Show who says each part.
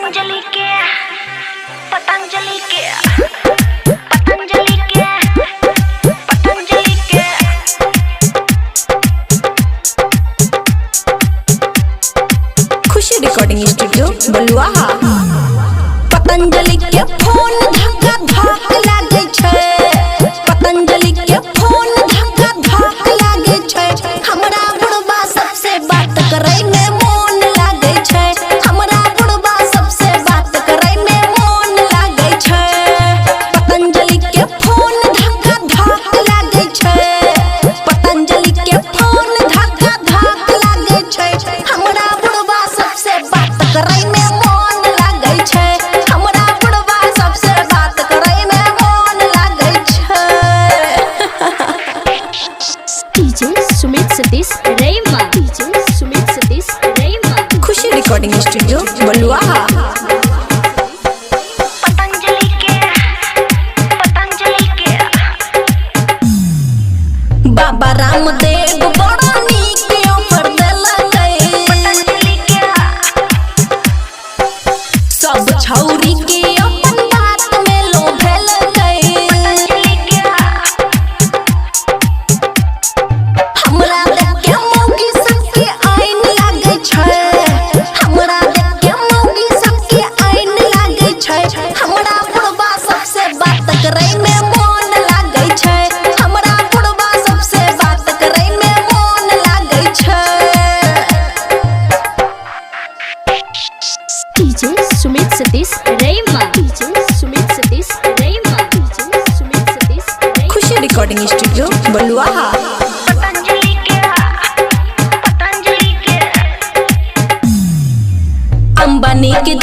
Speaker 1: पतंजलि के पतंजलि के पतंजलि के पतंजलि के
Speaker 2: खुशी रिकॉर्डिंग स्टूडियो बलुआहा। पतंजलि के फोन धक्का धक लागे छै, पतंजलि के फोन धक्का धक लागे छै। हमरा बुढ़बा सबसे बात करे में मन लागे छै, हमरा बुढ़बा सबसे बात करे में मन लागे छै। पतंजलि के फोन धक्का धक लागे छै, पतंजलि के फोन धक्का धक लागे छै। हमरा बुढ़बा सबसे बात करे में मन लागे छै, हमरा बुढ़बा सबसे बात करे में मन लागे छै।
Speaker 3: DJ Sumit Satish Rema, DJ Sumit Satish Rema.
Speaker 2: Khushi recording studio Baluaha.
Speaker 1: Patanjali के पतंजलि के
Speaker 2: बाबा रामदेव बड़ा नीक ऑफर देलकै,
Speaker 1: पतंजलि के
Speaker 2: सब छौरी के अपन बात में लोभेलकै।
Speaker 1: पतंजलि के
Speaker 2: हमरा देख के मौगी सबके आइन लागे छै, हमरा देख के मौगी सबके आइन लागे छै। हमरा बुढ़बा सबसे बात करे में मन लागे छै, हमरा बुढ़बा सबसे बात करे में मन लागे छै।
Speaker 3: DJ Sumit Satish Rema, DJ Sumit Satish Rema, DJ Sumit Satish Rema.
Speaker 2: Khushi recording studio Baluaha.
Speaker 1: Patanjali के पतंजलि के
Speaker 2: अंबानी के